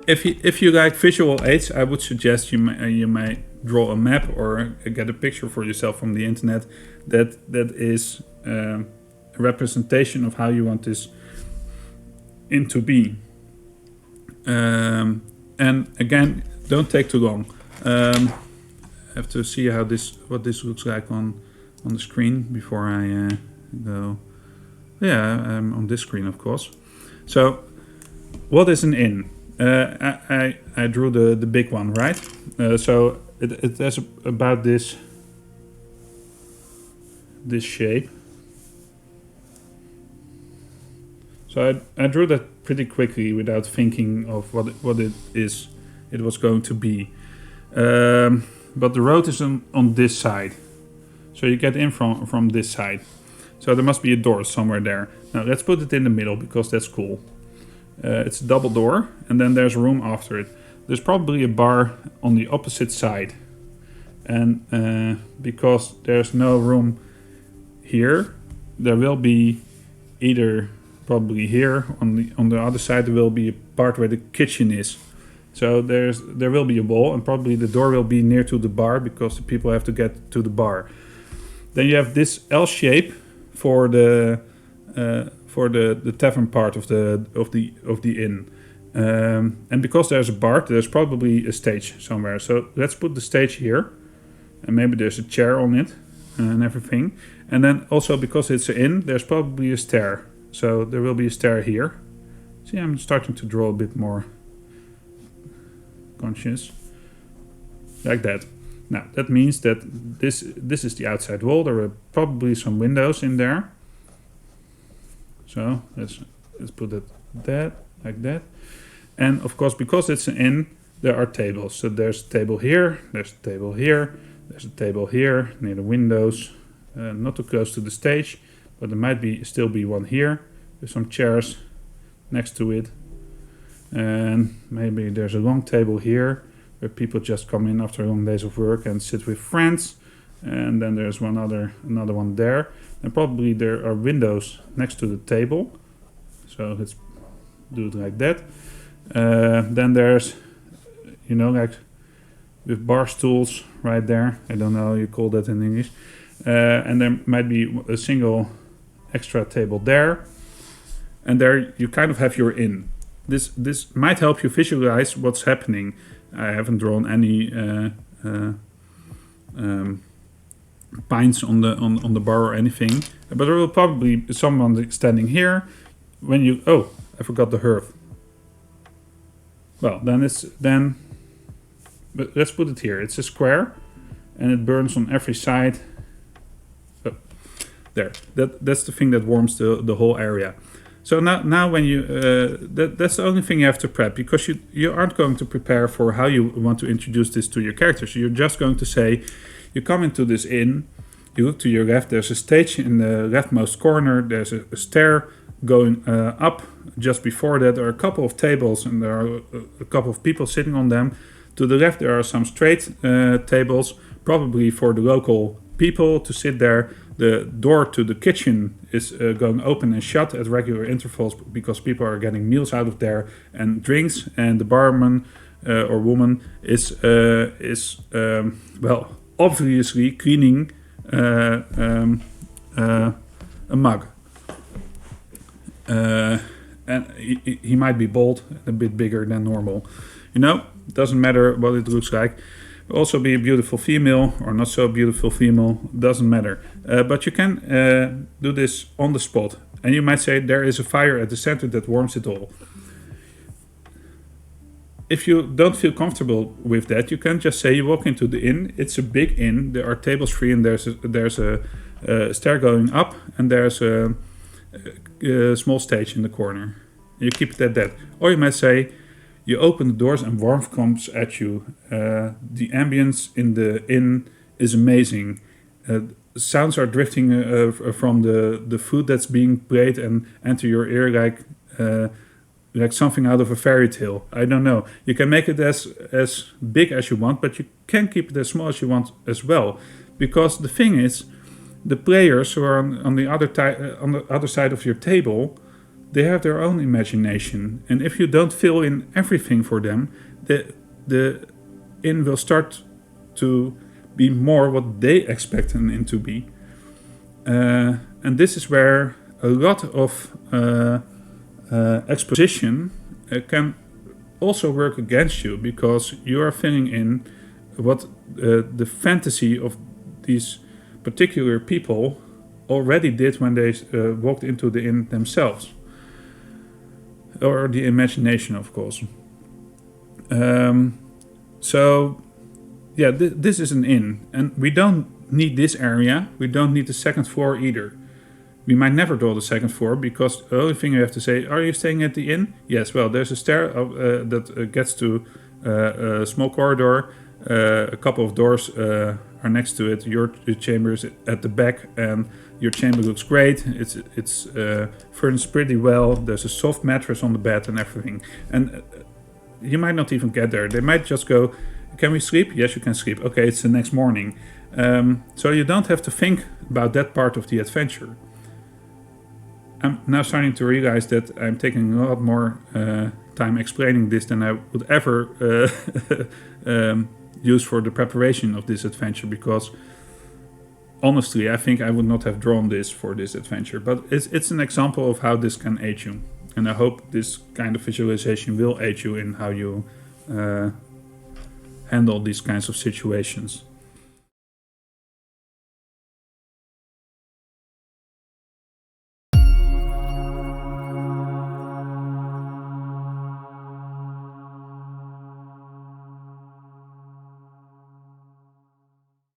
if you like visual aids, I would suggest you may draw a map or get a picture for yourself from the internet that is a representation of how you want this inn to be. And again, don't take too long. I have to see what this looks like on the screen before I go. Yeah, on this screen, of course. So, what is an inn? I drew the big one, right? So it has about this shape. So I drew that pretty quickly without thinking of what it was going to be. But the road is on this side. So you get in from this side. So there must be a door somewhere there. Now let's put it in the middle because that's cool. It's a double door and then there's room after it. There's probably a bar on the opposite side. And because there's no room here, there will be either probably here on the other side there will be a part where the kitchen is. So there will be a wall and probably the door will be near to the bar because the people have to get to the bar. Then you have this L shape for the tavern part of the inn. And because there's a bar, there's probably a stage somewhere. So let's put the stage here. And maybe there's a chair on it and everything. And then also because it's an inn, there's probably a stair. So there will be a stair here. See, I'm starting to draw a bit more conscious. Like that. Now, that means that this is the outside wall. There are probably some windows in there. So let's put it like that. And of course, because it's an inn, there are tables. So there's a table here, there's a table here, there's a table here near the windows, not too close to the stage, but there might still be one here with some chairs next to it. And maybe there's a long table here where people just come in after long days of work and sit with friends. And then there's another one there. And probably there are windows next to the table. So let's do it like that. Then there's, like with bar stools right there. I don't know how you call that in English. And there might be a single extra table there. And there you kind of have your inn. This might help you visualize what's happening. I haven't drawn any pines on the bar or anything, but there will probably be someone standing here. I forgot the hearth. Well, but let's put it here. It's a square, and it burns on every side. Oh, there. That's the thing that warms the whole area. So now when you that's the only thing you have to prep, because you aren't going to prepare for how you want to introduce this to your characters. You're just going to say, you come into this inn, you look to your left, there's a stage in the leftmost corner, there's a stair going up. Just before that there are a couple of tables and there are a couple of people sitting on them. To the left there are some straight tables, probably for the local people to sit there. The door to the kitchen is going open and shut at regular intervals because people are getting meals out of there and drinks, and the barman or woman is obviously cleaning a mug. And he might be bald, a bit bigger than normal. Doesn't matter what it looks like. Also be a beautiful female or not so beautiful female, doesn't matter. But you can do this on the spot. And you might say there is a fire at the center that warms it all. If you don't feel comfortable with that, you can just say you walk into the inn. It's a big inn. There are tables free and there's a stair going up and there's a small stage in the corner. You keep it at that. Or you might say, you open the doors and warmth comes at you. The ambience in the inn is amazing. Sounds are drifting from the food that's being played and enter your ear like something out of a fairy tale. I don't know. You can make it as big as you want, but you can keep it as small as you want as well. Because the thing is, the players who are on the other side of your table they have their own imagination. And if you don't fill in everything for them, the inn will start to be more what they expect an inn to be. And this is where a lot of exposition can also work against you, because you are filling in what the fantasy of these particular people already did when they walked into the inn themselves, or the imagination, of course. So yeah, this is an inn, and we don't need this area. We don't need the second floor either. We might never draw the second floor, because the only thing you have to say, are you staying at the inn? Yes, well, there's a stair that gets to a small corridor. A couple of doors are next to it. Your chamber is at the back, and your chamber looks great. It's furnished pretty well. There's a soft mattress on the bed and everything. And you might not even get there. They might just go, can we sleep? Yes, you can sleep. Okay, it's the next morning. So you don't have to think about that part of the adventure. I'm now starting to realize that I'm taking a lot more time explaining this than I would ever use for the preparation of this adventure, because honestly, I think I would not have drawn this for this adventure. But it's an example of how this can aid you. And I hope this kind of visualization will aid you in how you handle these kinds of situations.